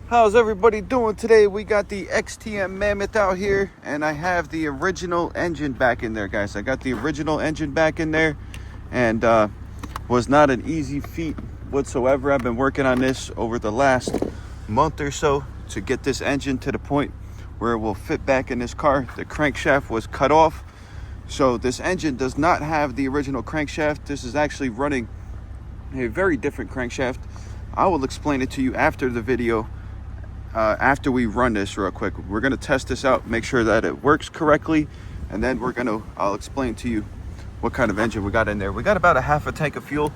How's everybody doing today? We got the XTM Mammoth out here, and I have the original engine back in there, guys. I got the original engine back in there, and was not an easy feat whatsoever. I've been working on this over the last month or so to get this engine to the point where it will fit back in this car. The crankshaft was cut off, so this engine does not have the original crankshaft. This is actually running a very different crankshaft. I will explain it to you after the video. After we run this real quick, we're going to test this out, make sure that it works correctly, and then I'll explain to you what kind of engine we got in there. We got about a half a tank of fuel.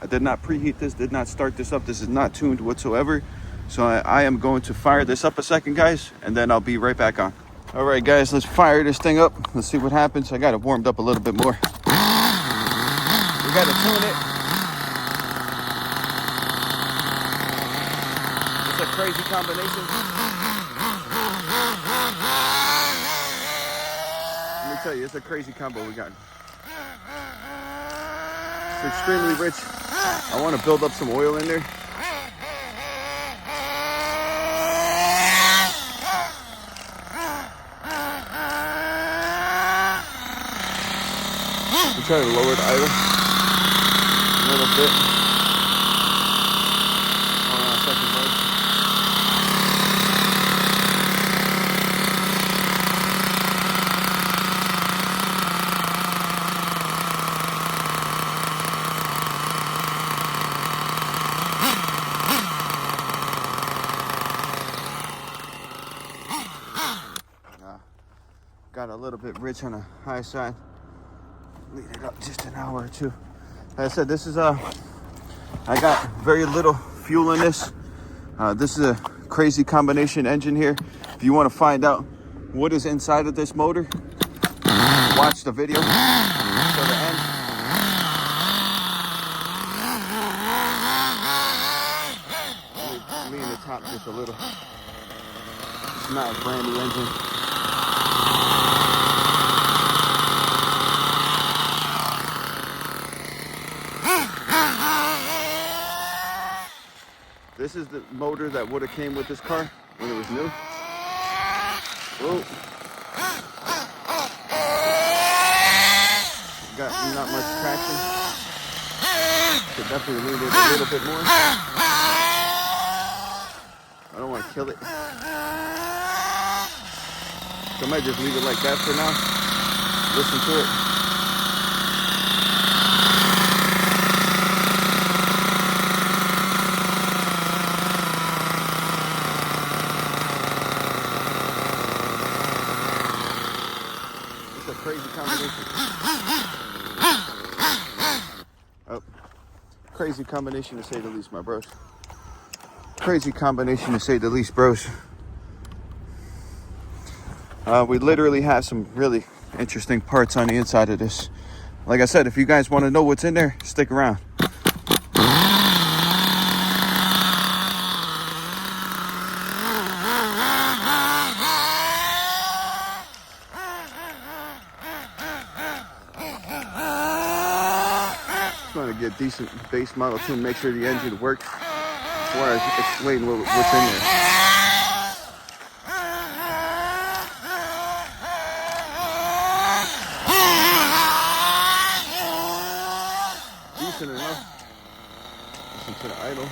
I did not preheat this, did not start this up. This is not tuned whatsoever. So I am going to fire this up a second, guys, and then I'll be right back on. All right, guys, let's fire this thing up. Let's see what happens. I got it warmed up a little bit more. We got to tune it. It's a crazy combination. Let me tell you, it's a crazy combo we got. It's extremely rich. I want to build up some oil in there. We try to lower the idle a little bit. Hold on a second, boys. Got a little bit rich on the high side. Leave it up just an hour or two. Like I said, this is I got very little fuel in this. This is a crazy combination engine here. If you want to find out what is inside of this motor, watch the video to the end. Let me lean the top just a little. It's not a brand new engine. This is the motor that would have came with this car when it was new. Whoa. Got not much traction. Could definitely lean it a little bit more. I don't want to kill it. So I might just leave it like that for now. Listen to it. Crazy combination. Oh, crazy combination to say the least, my bros. Crazy combination to say the least, bros. We literally have some really interesting parts on the inside of this. Like I said, if you guys want to know what's in there, stick around. Trying to get decent base model tune, make sure the engine works before I explain what's in there. Decent enough. Listen to the idle.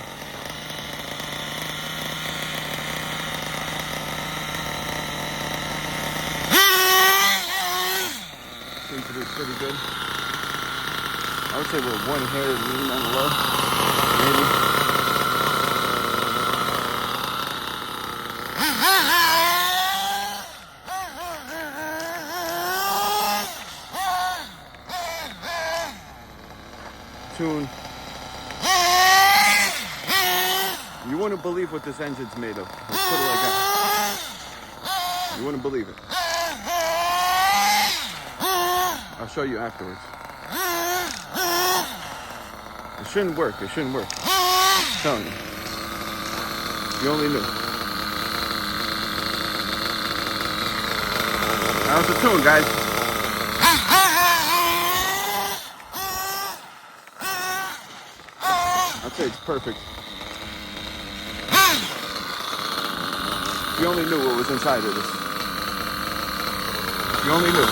Seems to be pretty good. I would say we're one hair lean on the low, maybe. Tune. You wouldn't believe what this engine's made of. Let's put it like that. You wouldn't believe it. I'll show you afterwards. It shouldn't work. It shouldn't work. I'm telling you. You only knew. How's the tune, guys? I'd say it's perfect. If you only knew what was inside of this. If you only knew.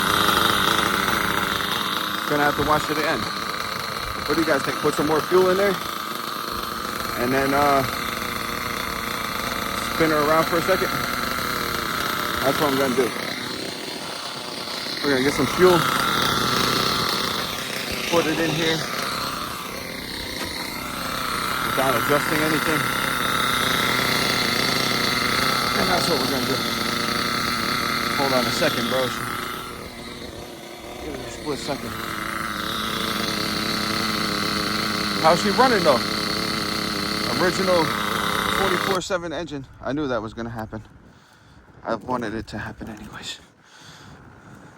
Gonna have to watch to the end. What do you guys think? Put some more fuel in there, and then spin her around for a second. That's what I'm gonna do. We're gonna get some fuel, put it in here without adjusting anything, and that's what we're gonna do. Hold on a second, bros. Give me a split second. How's she running though? Original 24/7 engine. I knew that was gonna happen. I wanted it to happen anyways.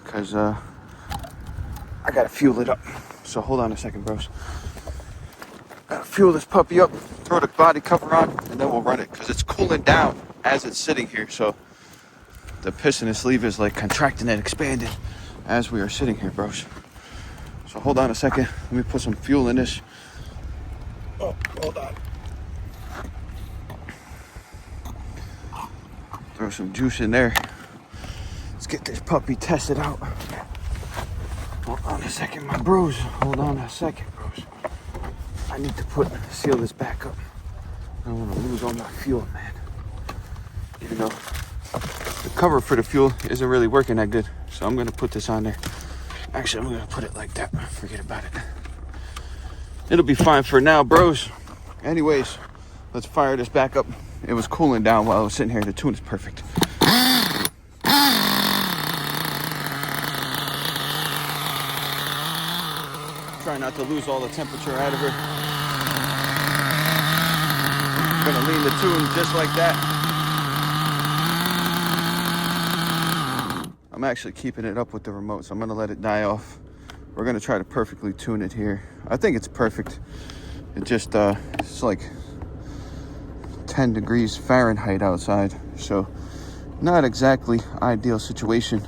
Cause I gotta fuel it up. So hold on a second, bros. Gotta fuel this puppy up, throw the body cover on, and then we'll run it. Cause it's cooling down as it's sitting here. So the piston and sleeve is like contracting and expanding as we are sitting here, bros. So hold on a second. Let me put some fuel in this. Oh, hold on. Throw some juice in there. Let's get this puppy tested out. Hold on a second, my bros. Hold on a second, bros. I need to seal this back up. I don't want to lose all my fuel, man. Even though the cover for the fuel isn't really working that good. So I'm going to put this on there. Actually, I'm going to put it like that. Forget about it. It'll be fine for now, bros. Anyways, let's fire this back up. It was cooling down while I was sitting here. The tune is perfect. Try not to lose all the temperature out of her. I'm gonna lean the tune just like that. I'm actually keeping it up with the remote, so I'm gonna let it die off. We're gonna try to perfectly tune it here. I think it's perfect. It just, it's like 10 degrees Fahrenheit outside. So not exactly ideal situation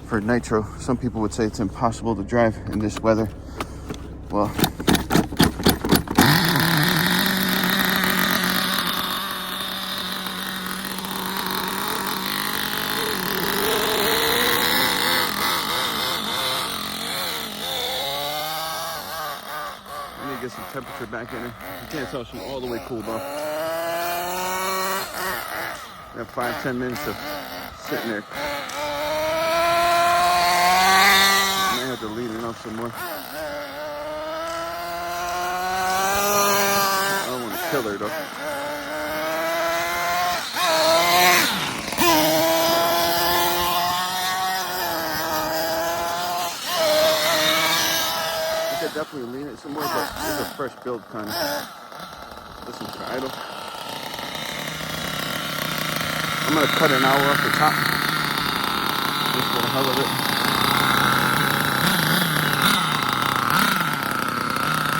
for nitro. Some people would say it's impossible to drive in this weather. Well, get some temperature back in her. You can't tell she's all the way cooled off. We have 5-10 minutes of sitting there. I may have to lean it off some more. I don't want to kill her though. Definitely lean it some more, but it's a fresh build kind of. Listen to idle. I'm gonna cut an hour off the top, just for the hell of it.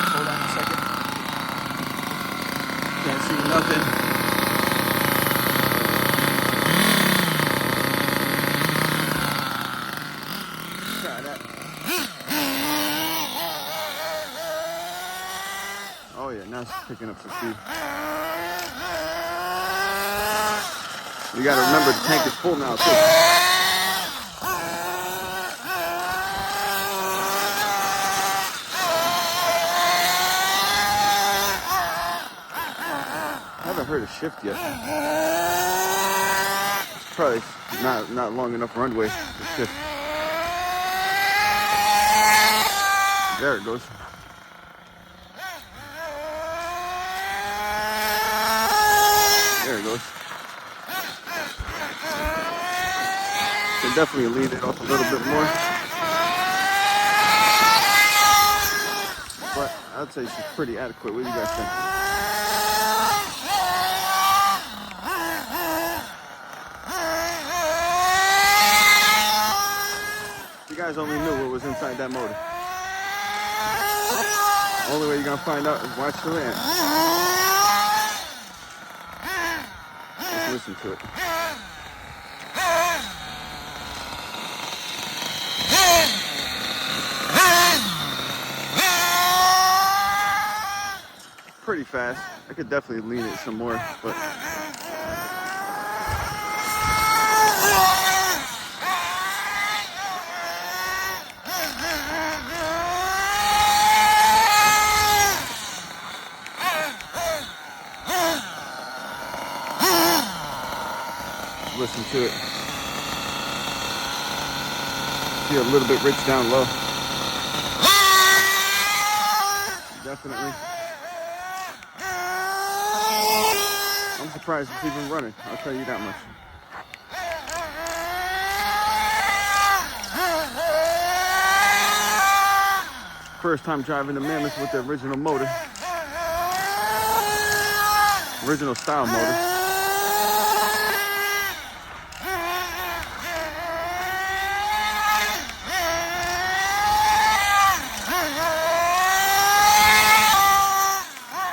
Hold on a second. Can't see nothing. Try that. Oh yeah, now it's picking up some speed. You gotta remember the tank is full now too. I haven't heard a shift yet. It's probably not long enough runway to shift. There it goes. There it goes. Can definitely lean it off a little bit more. But I'd say she's pretty adequate. What do you guys think? You guys only knew what was inside that motor. Only way you're gonna find out is watch the end. Let's listen to it. Pretty fast. I could definitely lean it some more, but listen to it. See a little bit rich down low. Definitely. I'm surprised it's even running. I'll tell you that much. First time driving the Mammoth with the original motor. Original style motor.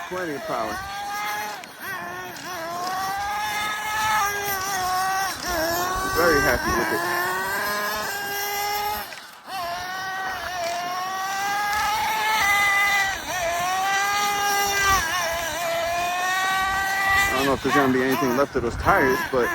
Plenty of power. Very happy with it. I don't know if there's gonna be anything left of those tires, but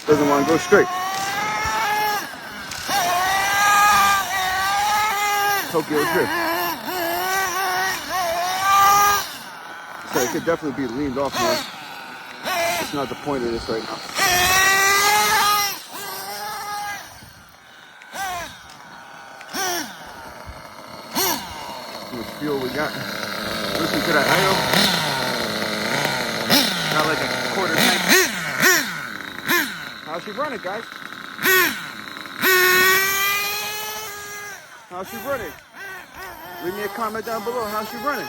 doesn't want to go straight. Tokyo Drift. So it could definitely be leaned off more. It's not the point of this right now. How much fuel we got? Listen to that idle. Not like a quarter tank. How's she running, guys? How's she running? Leave me a comment down below. How's she running?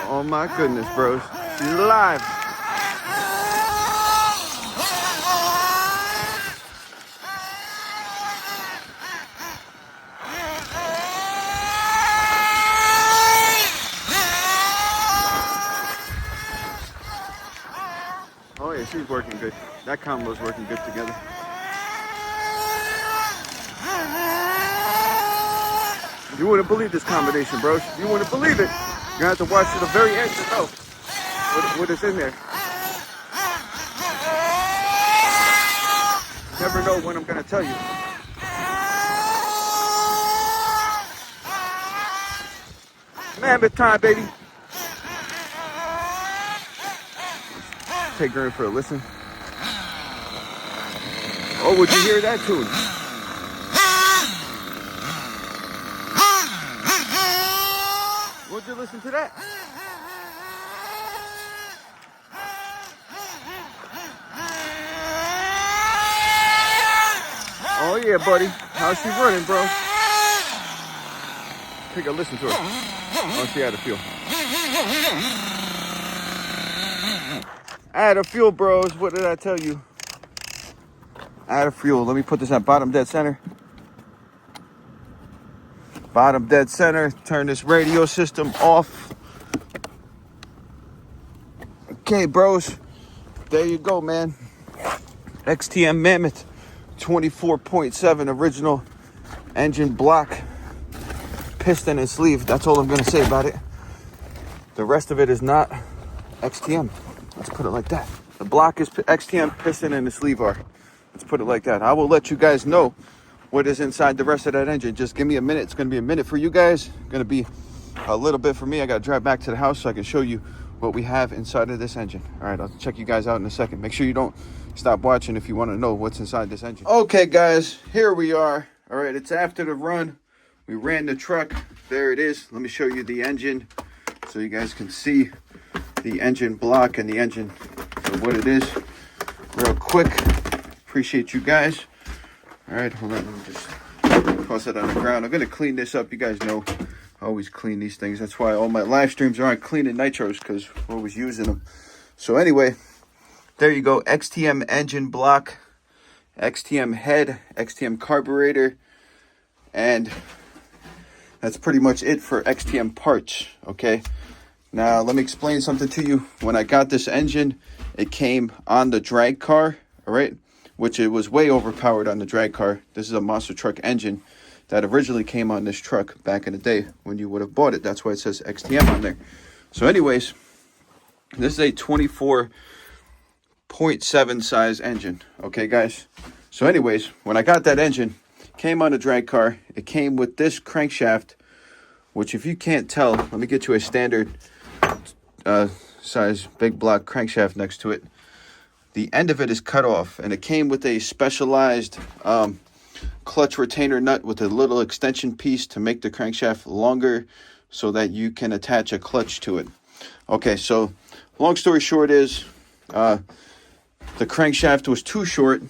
Oh my goodness, bros. She's alive. Oh yeah, she's working good. That combo's working good together. You wouldn't believe this combination, bros. You wouldn't believe it. You're gonna have to watch to the very end to know what is in there. Never know when I'm gonna tell you. Mammoth time, baby. Take her in for a listen. Oh, would you hear that tune? Would you listen to that? Oh yeah, buddy. How's she running, bro? Take a listen to her. Oh, she had a fuel. Add a fuel, bros. What did I tell you? Add a fuel. Let me put this at bottom dead center. Bottom dead center. Turn this radio system off. Okay, bros. There you go, man. XTM Mammoth 24.7 original engine block, piston and sleeve. That's all I'm going to say about it. The rest of it is not XTM. Let's put it like that. The block is XTM, piston, and the sleeve are. Let's put it like that. I will let you guys know what is inside the rest of that engine. Just give me a minute. It's going to be a minute for you guys. Going to be a little bit for me. I got to drive back to the house so I can show you what we have inside of this engine. All right, I'll check you guys out in a second. Make sure you don't stop watching if you want to know what's inside this engine. Okay, guys, here we are. All right, it's after the run. We ran the truck. There it is. Let me show you the engine so you guys can see the engine block and the engine for what it is real quick. Appreciate you guys. All right, hold on. Let me just toss it on the ground. I'm going to clean this up. You guys know I always clean these things. That's why all my live streams are on cleaning nitros, because we're always using them. So anyway, there you go. XTM engine block, XTM head, XTM carburetor, and that's pretty much it for XTM parts, okay? Now, let me explain something to you. When I got this engine, it came on the drag car, all right, which it was way overpowered on the drag car. This is a monster truck engine that originally came on this truck back in the day when you would have bought it. That's why it says XTM on there. So anyways, this is a 24.7 size engine, okay, guys? So anyways, when I got that engine, came on a drag car, it came with this crankshaft, which if you can't tell, let me get you a standard size big block crankshaft next to it. The end of it is cut off, and it came with a specialized clutch retainer nut with a little extension piece to make the crankshaft longer so that you can attach a clutch to it. Okay, so long story short is the crankshaft was too short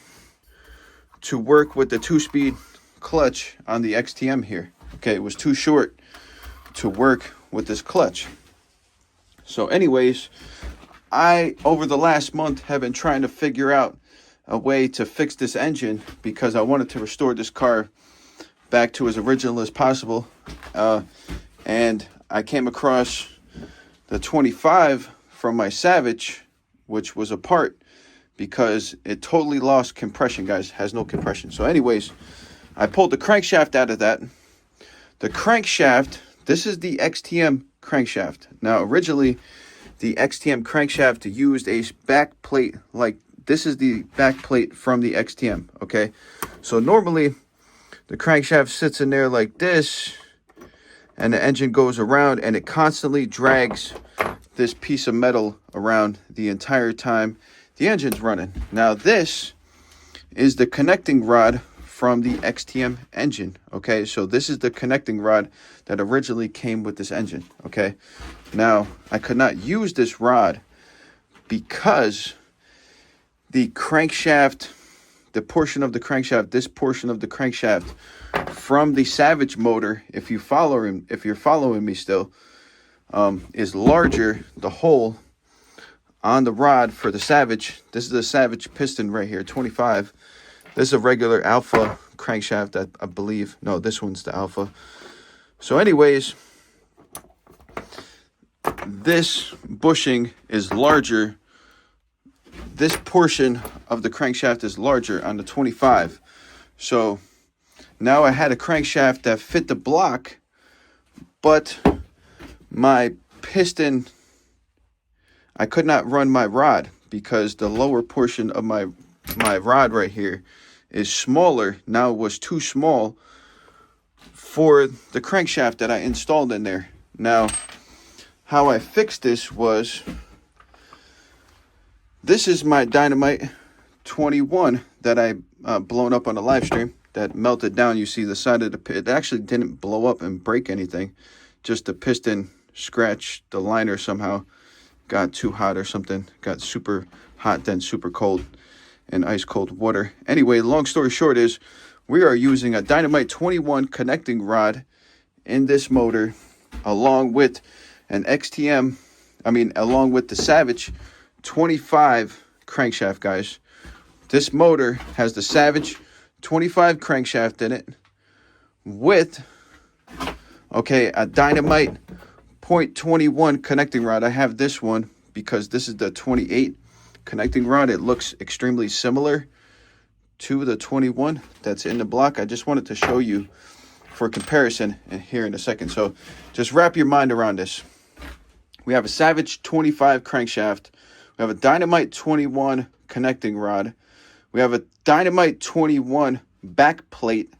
to work with the 2-speed clutch on the XTM here. Okay, it was too short to work with this clutch. So anyways, I, over the last month, have been trying to figure out a way to fix this engine because I wanted to restore this car back to as original as possible. And I came across the 25 from my Savage, which was apart because it totally lost compression, guys. Has no compression. So anyways, I pulled the crankshaft out of that. The crankshaft, this is the XTM crankshaft. Now, originally, the XTM crankshaft used a back plate, like this is the back plate from the XTM, okay? So normally, the crankshaft sits in there like this, and the engine goes around, and it constantly drags this piece of metal around the entire time the engine's running. Now, this is the connecting rod from the XTM engine, okay? So this is the connecting rod that originally came with this engine, okay? Now, I could not use this rod because the crankshaft, the portion of the crankshaft, this portion of the crankshaft from the Savage motor, if you're following me still, is larger. The hole on the rod for the Savage, this is the Savage piston right here, 25. This is a regular Alpha crankshaft, I believe. No, this one's the Alpha. So anyways, this bushing is larger. This portion of the crankshaft is larger on the 25. So now I had a crankshaft that fit the block, but my piston, I could not run my rod because the lower portion of my rod right here is smaller. Now it was too small for the crankshaft that I installed in there. Now, how I fixed this was, this is my Dynamite 21 that I blown up on the live stream that melted down. You see the side of the pit. It actually didn't blow up and break anything. Just the piston scratched the liner somehow. Got too hot or something. Got super hot, then super cold in ice cold water. Anyway, long story short is we are using a Dynamite 21 connecting rod in this motor along with an XTM, along with the Savage 25 crankshaft, guys. This motor has the Savage 25 crankshaft in it with, a Dynamite .21 connecting rod. I have this one because this is the 28 connecting rod. It looks extremely similar to the 21 that's in the block. I just wanted to show you for comparison here in a second. So just wrap your mind around this. We have a Savage 25 crankshaft. We have a Dynamite 21 connecting rod. We have a Dynamite 21 back plate.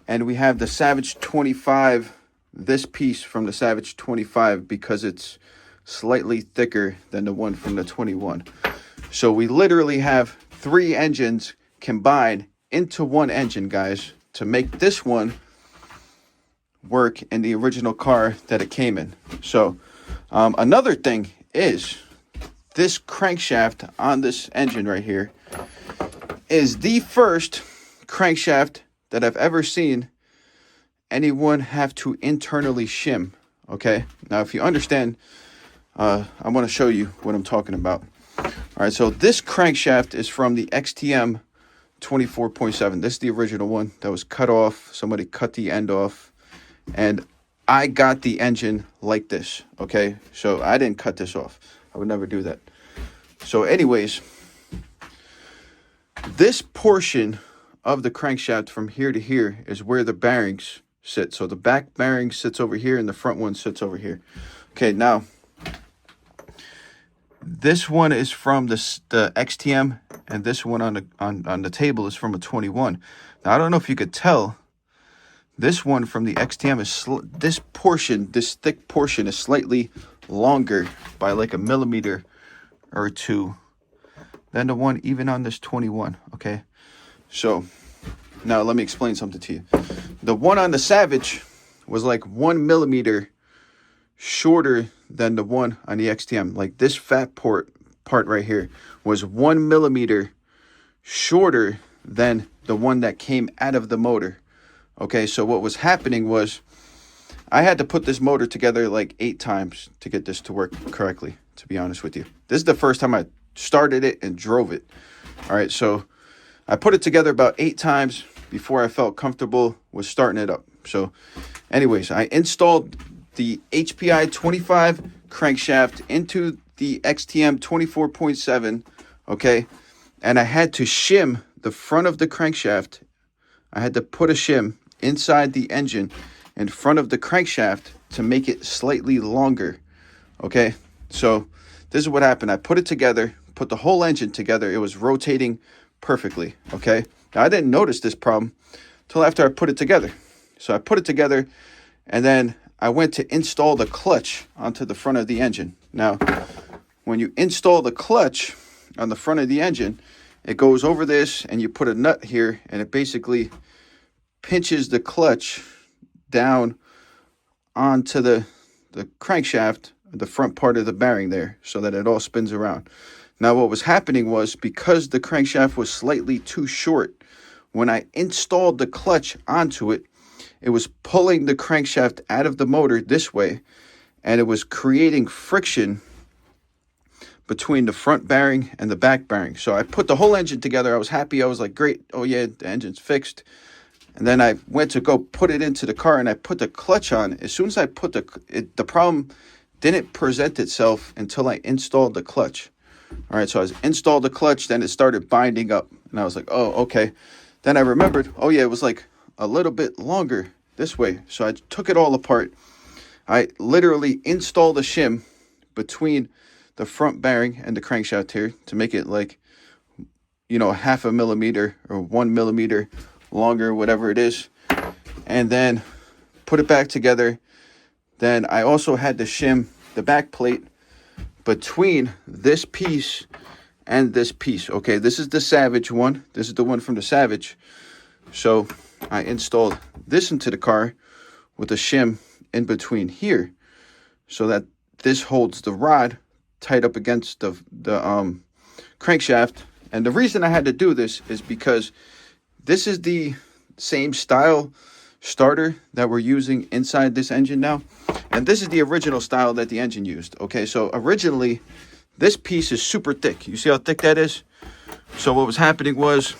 And we have the Savage 25, this piece from the Savage 25 because it's slightly thicker than the one from the 21. So we literally have 3 engines combined into one engine, guys, to make this one work in the original car that it came in. So another thing is this crankshaft on this engine right here is the first crankshaft that I've ever seen anyone have to internally shim. Okay, now if you understand, I want to show you what I'm talking about. All right, so this crankshaft is from the XTM 24.7. This is the original one that was cut off. Somebody cut the end off, and I got the engine like this. Okay, so I didn't cut this off. I would never do that. So anyways, this portion of the crankshaft from here to here is where the bearings sit. So the back bearing sits over here and the front one sits over here. Okay, now this one is from the XTM, and this one on the table is from a 21. Now I don't know if you could tell. This one from the XTM is this thick portion is slightly longer by like a millimeter or two than the one even on this 21. Okay, so now let me explain something to you. The one on the Savage was like 1 millimeter shorter than the one on the XTM. Like this fat part right here was 1 millimeter shorter than the one that came out of the motor. Okay, so what was happening was I had to put this motor together like 8 times to get this to work correctly, to be honest with you. This is the first time I started it and drove it. All right, so I put it together about 8 times before I felt comfortable with starting it up. So anyways, I installed the HPI 25 crankshaft into the XTM 24.7, okay? And I had to shim the front of the crankshaft. I had to put a shim inside the engine in front of the crankshaft to make it slightly longer, okay? So this is what happened. I put it together, put the whole engine together. It was rotating perfectly, okay? Now, I didn't notice this problem until after I put it together. So I put it together, and then I went to install the clutch onto the front of the engine. Now, when you install the clutch on the front of the engine, it goes over this, and you put a nut here, and it basically pinches the clutch down onto the crankshaft, the front part of the bearing there, so that it all spins around. Now, what was happening was, because the crankshaft was slightly too short, when I installed the clutch onto it, it was pulling the crankshaft out of the motor this way, and it was creating friction between the front bearing and the back bearing. So I put the whole engine together. I was happy. I was like, great. Oh, yeah, the engine's fixed. And then I went to go put it into the car, and I put the clutch on. As soon as I put the problem didn't present itself until I installed the clutch. All right, so I installed the clutch, then it started binding up. And I was like, oh, okay. Then I remembered, oh, yeah, it was like a little bit longer this way. So I took it all apart. I literally installed a shim between the front bearing and the crankshaft here to make it like, you know, 0.5 millimeter or 1 millimeter longer, whatever it is. And then put it back together. Then I also had to shim the back plate between this piece and this piece. Okay, this is the Savage one. This is the one from the Savage. So I installed this into the car with a shim in between here, so that this holds the rod tight up against the crankshaft. And the reason I had to do this is because this is the same style starter that we're using inside this engine now. And this is the original style that the engine used. Okay, so originally, this piece is super thick. You see how thick that is? So what was happening was,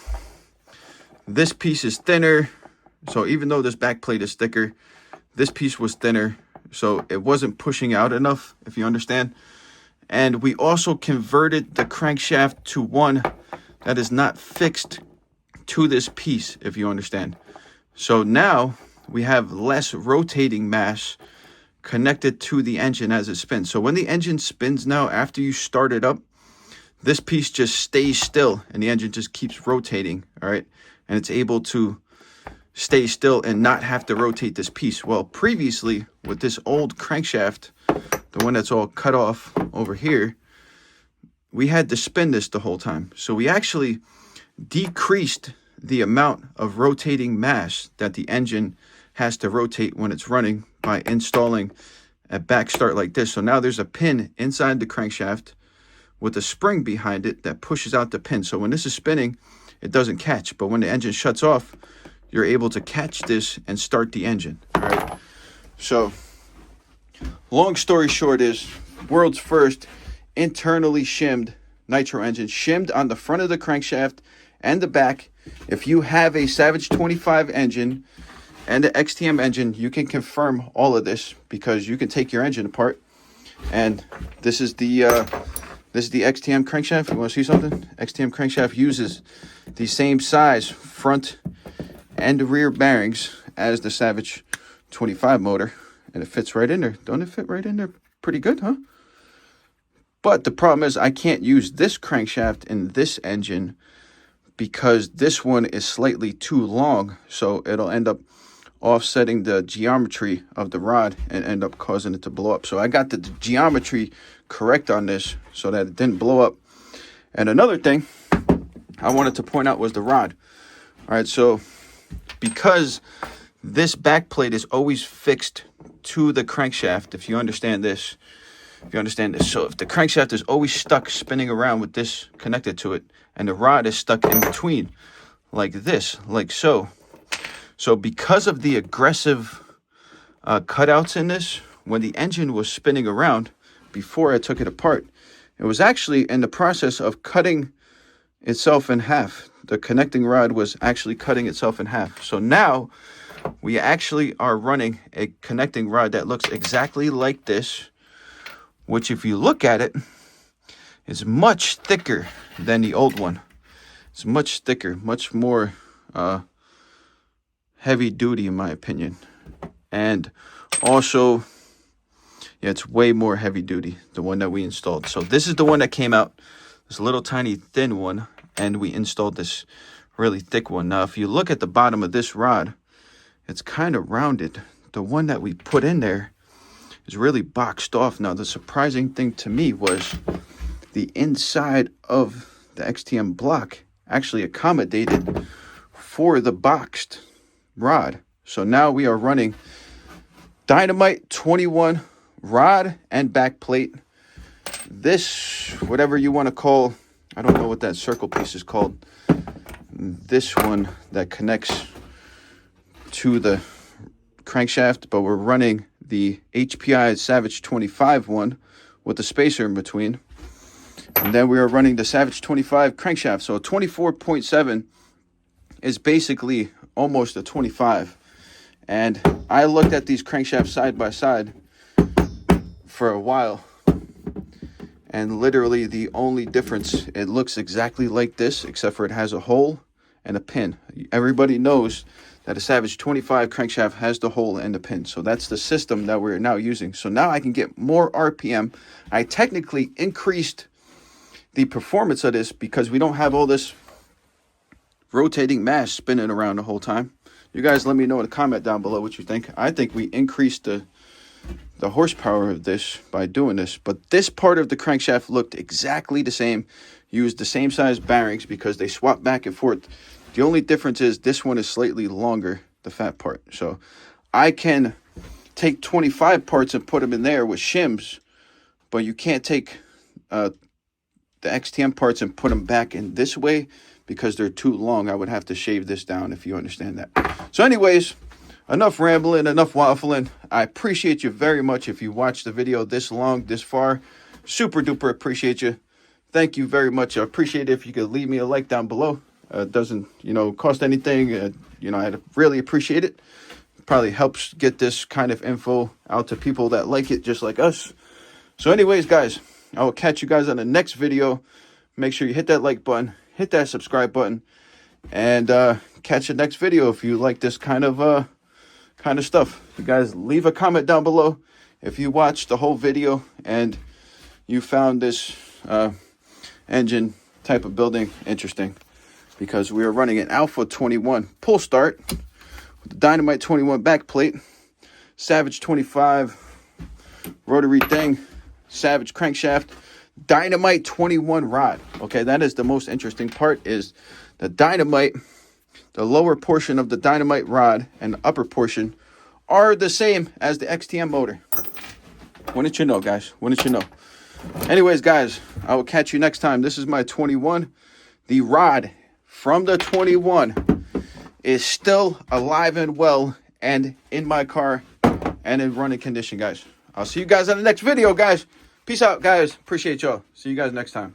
this piece is thinner. So even though this back plate is thicker, this piece was thinner. So it wasn't pushing out enough, if you understand. And we also converted the crankshaft to one that is not fixed to this piece, if you understand. So now we have less rotating mass connected to the engine as it spins. So when the engine spins now, after you start it up, this piece just stays still and the engine just keeps rotating, all right? And it's able to stay still and not have to rotate this piece. Well, previously with this old crankshaft, the one that's all cut off over here, we had to spin this the whole time. So we actually decreased the amount of rotating mass that the engine has to rotate when it's running by installing a back start like this. So now there's a pin inside the crankshaft with a spring behind it that pushes out the pin. So when this is spinning, it doesn't catch. But when the engine shuts off, you're able to catch this and start the engine. All right. So long story short is, world's first internally shimmed nitro engine, shimmed on the front of the crankshaft and the back. If you have a Savage 25 engine and an XTM engine, you can confirm all of this, because you can take your engine apart, and this is the This is the XTM crankshaft. You want to see something? XTM crankshaft uses the same size front and rear bearings as the Savage 25 motor, and it fits right in there. Don't it fit right in there? Pretty good, huh? But the problem is I can't use this crankshaft in this engine because this one is slightly too long, so it'll end up offsetting the geometry of the rod and end up causing it to blow up. So I got the geometry correct on this so that it didn't blow up. And another thing I wanted to point out was the rod. All right, so because this back plate is always fixed to the crankshaft, if you understand this, so if the crankshaft is always stuck spinning around with this connected to it, and the rod is stuck in between, like this, like so. So because of the aggressive cutouts in this, when the engine was spinning around, before I took it apart, it was actually in the process of cutting itself in half. The connecting rod was actually cutting itself in half. So now we actually are running a connecting rod that looks exactly like this, which if you look at it, is much thicker than the old one. It's much thicker, much more heavy duty in my opinion. And also, yeah, it's way more heavy duty, the one that we installed. So this is the one that came out, this little tiny thin one, and we installed this really thick one. Now, if you look at the bottom of this rod, it's kind of rounded. The one that we put in there is really boxed off. Now, the surprising thing to me was the inside of the XTM block actually accommodated for the boxed rod. So now we are running Dynamite 21 rod and back plate. This, whatever you want to call, I don't know what that circle piece is called. This one that connects to the crankshaft, but we're running the HPI Savage 25 one with the spacer in between. And then we are running the Savage 25 crankshaft. So a 24.7 is basically almost a 25. And I looked at these crankshafts side by side for a while. And literally the only difference, it looks exactly like this, except for it has a hole and a pin. Everybody knows that a Savage 25 crankshaft has the hole and the pin. So that's the system that we're now using. So now I can get more RPM. I technically increased the performance of this because we don't have all this rotating mass spinning around the whole time. You guys let me know in the comment down below what you think. I think we increased the horsepower of this by doing this. But this part of the crankshaft looked exactly the same. Used the same size bearings because they swap back and forth. The only difference is this one is slightly longer, the fat part. So I can take 25 parts and put them in there with shims, but you can't take the XTM parts and put them back in this way because they're too long. I would have to shave this down, if you understand that. So anyways, enough rambling, enough waffling. I appreciate you very much if you watched the video this long, this far. Super duper appreciate you. Thank you very much. I appreciate it if you could leave me a like down below. It doesn't, cost anything. I'd really appreciate it. Probably helps get this kind of info out to people that like it just like us. So anyways, guys, I will catch you guys on the next video. Make sure you hit that like button, hit that subscribe button, and catch the next video if you like this kind of stuff. You guys leave a comment down below if you watched the whole video and you found this engine type of building interesting, because we are running an Alpha 21 pull start with the Dynamite 21 back plate, Savage 25 rotary thing, Savage crankshaft, Dynamite 21 rod. Okay, that is the most interesting part, is the Dynamite, the lower portion of the Dynamite rod and the upper portion are the same as the XTM motor. Wouldn't you know, guys? Wouldn't you know? Anyways, guys, I will catch you next time. This is my 21. The rod from the 21 is still alive and well and in my car and in running condition, guys. I'll see you guys on the next video, guys. Peace out, guys. Appreciate y'all. See you guys next time.